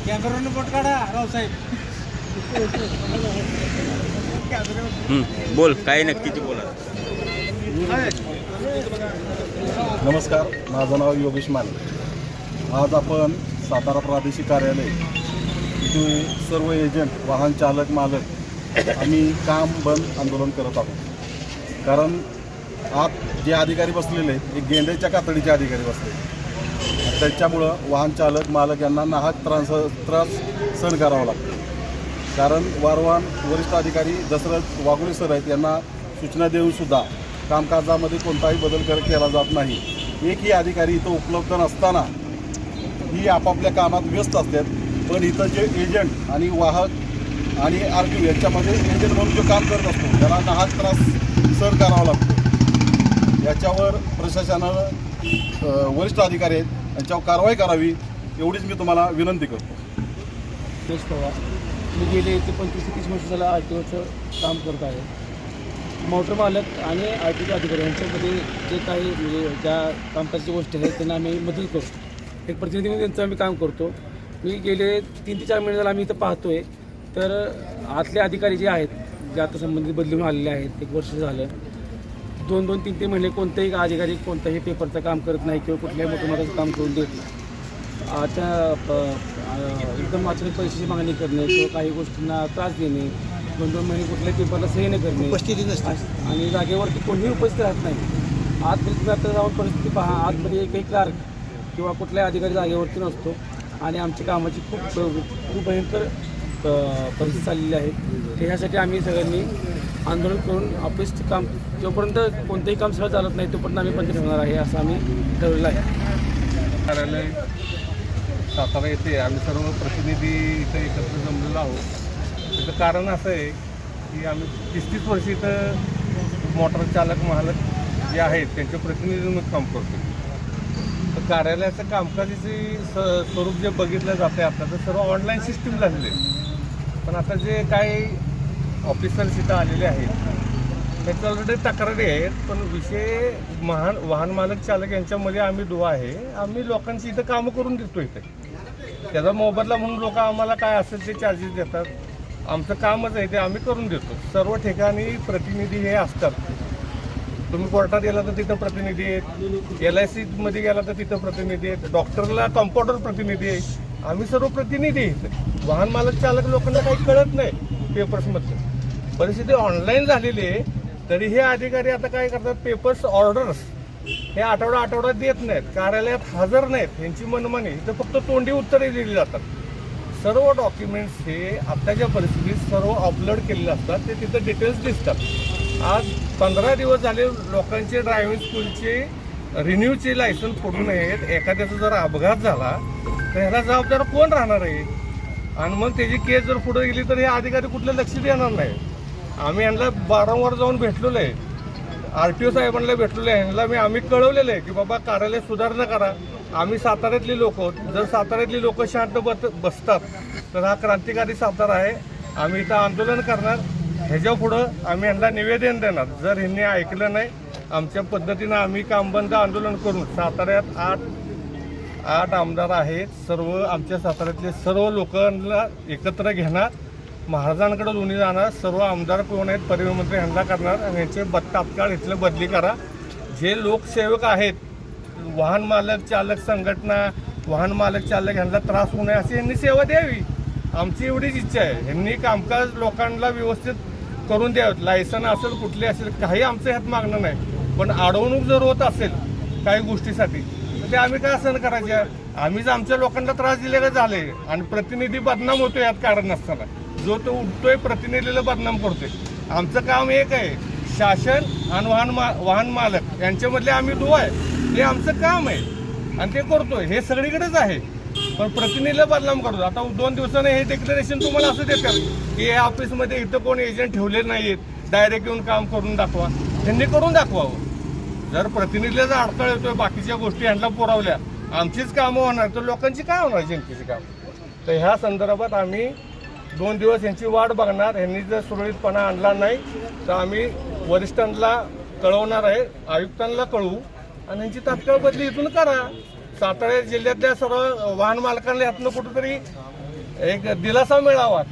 कॅमेराने बोट काढा रावसाहेब. बोल काय नक्कीच बोला. नमस्कार, माझं नाव योगेश माने. आज आपण सातारा प्रादेशिक कार्यालय इथे सर्व एजंट, वाहन चालक, मालक आम्ही काम बंद आंदोलन करत आहोत. कारण आत जे अधिकारी बसलेले आहेत ते गेंड्याच्या कातडीचे अधिकारी बसले. त्याच्यामुळं वाहन चालक, मालक यांना नाहक त्रास सहन करावा लागतो. कारण वारंवार वरिष्ठ अधिकारी दशरथ वाघुले सर आहेत, यांना सूचना देऊनसुद्धा कामकाजामध्ये कोणताही बदल केला जात नाही. एकही अधिकारी इथं उपलब्ध नसताना ही आपापल्या कामात व्यस्त असतात. पण इथं जे एजंट आणि वाहक आणि RTO याच्यामध्ये एजंट म्हणून जो काम करत असतो त्याला नाहक त्रास सहन करावा लागतो. याच्यावर प्रशासनानं वरिष्ठ अधिकारी आहेत यांच्यावर कारवाई करावी एवढीच मी तुम्हाला विनंती करतो. सुरेश पवार, मी गेले ते 25-30 वर्ष झालं RTOचं काम करत आहे. मोटर मालक आणि RTO अधिकारी यांच्यामध्ये जे काही म्हणजे ज्या कामकाजाची गोष्टी आहेत त्यांना आम्ही मदत करतो. एक प्रतिनिधी म्हणून त्यांचं आम्ही काम करतो. मी गेले 3 ते 4 महिने झाला आम्ही इथं पाहतो आहे. तर आतले अधिकारी जे आहेत, जे आता संबंधित बदलून आलेले आहेत, 1 वर्ष झालं, 2-2, 3-3 महिने कोणताही अधिकारी कोणत्याही पेपरचं काम करत नाही किंवा कुठल्याही मोठं मोठं काम करून देत नाही. एकदम अचानक पैशाची मागणी करणे किंवा काही गोष्टींना त्रास देणे, 2-2 महिने कुठल्याही पेपरला सही न करणे, उपस्थिती नसते आणि जागेवरती कोणीही उपस्थित राहत नाही. आतमध्ये तुम्ही आता जाऊन परिस्थिती पहा, आतमध्ये एकही क्लार्क किंवा कुठल्याही अधिकारी जागेवरती नसतो आणि आमची कामाची खूप भयंकर परिस्थिती चाललेली आहे. ह्यासाठी आम्ही सगळ्यांनी आंदोलन करून ऑफिसचं काम जोपर्यंत कोणतंही काम सगळं चालत नाही तोपर्यंत आम्ही बंद ठेवणार आहे असं आम्ही ठरवलं आहे. कार्यालय सातारा येथे आम्ही सर्व प्रतिनिधी इथं एकत्र जमलेलो आहोत. त्याचं कारण असं आहे की आम्ही 30-30 वर्ष इथं मोटार चालक, मालक जे आहेत त्यांच्या प्रतिनिधी म्हणून काम करतो. तर कार्यालयाचं कामकाजाचे स्वरूप जे बघितलं जातं आहे आता, तर सर्व ऑनलाईन सिस्टीम झालेली आहे. पण आता जे काही ऑफिसर्स इथं आलेले आहेत त्याच्या ऑलरेडी तक्रारी आहेत. पण विषय वाहन मालक, चालक यांच्यामध्ये आम्ही दुवा आहे. आम्ही लोकांची इथं कामं करून देतो. इथे त्याचा मोबदला म्हणून लोक आम्हाला काय असेल ते चार्जेस देतात. आमचं कामच आहे ते आम्ही करून देतो. सर्व ठिकाणी प्रतिनिधी हे असतात. तुम्ही कोर्टात गेला तर तिथं प्रतिनिधी आहेत, LIC मध्ये गेला तर तिथं प्रतिनिधी आहेत, डॉक्टरला कंपाऊंडर प्रतिनिधी आहे. आम्ही सर्व प्रतिनिधी आहेत. वाहन मालक, चालक लोकांना काही कळत नाही पेपर्समधलं. परिस्थिती ऑनलाईन झालेली आहे तरी हे अधिकारी आता काय करतात, पेपर्स ऑर्डर्स हे आठवडा देत नाहीत, कार्यालयात हजर नाहीत. यांची मनमानी इथं फक्त तोंडी उत्तरे दिली जातात. सर्व डॉक्युमेंट्स हे आत्ताच्या परिस्थितीत सर्व अपलोड केलेले असतात. ते तिथं डिटेल्स दिसतात. आज 15 दिवस झाले लोकांचे ड्रायव्हिंग स्कूलचे रिन्यूचे लायसन्स पडून आहेत. एखाद्याचा जर अपघात झाला तर ह्याला जबाबदार कोण राहणार आहे? आणि मग त्याची केस जर पुढे गेली तर हे अधिकारी कुठलं लक्ष देणार नाही. आम्ही यांना वारंवार जाऊन भेटलेलो आहे. RTO साहेबांना भेटलेलो आहे. ह्यांना आम्ही कळवलेलं आहे की बाबा कार्यालय सुधारणा करा. आम्ही साताऱ्यातली लोक आहोत. जर साताऱ्यातली लोक शांत बसतात तर हा क्रांतिकारी सातारा आहे. आम्ही इथं आंदोलन करणार. ह्याच्या पुढं आम्ही यांना निवेदन देणार. जर ह्यांनी ऐकलं नाही आमच्या पद्धतीनं आम्ही कामबंद आंदोलन करून साताऱ्यात 8 आमदार आहेत. सर्व आमच्या साताऱ्यातले सर्व लोकांना एकत्र घेणार. महाराजांकडे दोन्ही जाणार. सर्व आमदार कोण आहेत, परिवहन मंत्री ह्यांना करणार आणि यांचे तात्काळ इथलं बदली करा. जे लोकसेवक आहेत, वाहन मालक, चालक संघटना, वाहन मालक, चालक ह्यांना त्रास होऊ नये अशी यांनी सेवा द्यावी. आमची एवढीच इच्छा आहे. ह्यांनी कामकाज लोकांना व्यवस्थित करून द्यावं. लायसन असेल, कुठले असेल, काही आमचं ह्यात मागणं नाही. पण अडवणूक जर होत असेल काही गोष्टीसाठी तर ते आम्ही काय सहन करायचे? आम्हीच आमच्या लोकांना त्रास दिले का झाले आणि प्रतिनिधी बदनाम होतो यात कारण नसताना. जो तो उठतोय प्रतिनिधीला बदनाम करतोय. आमचं काम एक आहे, शासन आणि वाहन मालक यांच्यामधले आम्ही दुवा आहे. हे आमचं काम आहे आणि ते करतोय. हे सगळीकडेच आहे. पण प्रतिनिधीला बदनाम करतो. आता 2 दिवसाने हे डिक्लेरेशन तुम्हाला असं देतात की या ऑफिसमध्ये इथं कोण एजंट ठेवले नाहीत, डायरेक्ट येऊन काम करून दाखवा. त्यांनी करून दाखवावं. जर प्रतिनिधीला जर अडथळा येतोय, बाकीच्या गोष्टी ह्यांना पुरवल्या, आमचीच कामं होणार तर लोकांची काय होणार, जनतेची काम? तर ह्या संदर्भात आम्ही 2 दिवस यांची वाट बघणार. यांनी जर सुरळीतपणा आणला नाही तर आम्ही वरिष्ठांना कळवणार आहे, आयुक्तांना कळवू आणि यांची तात्काळ बदली इथून करा. सातारा जिल्ह्यातल्या सर्व वाहन मालकांना यातनं कुठेतरी एक दिलासा मिळावा.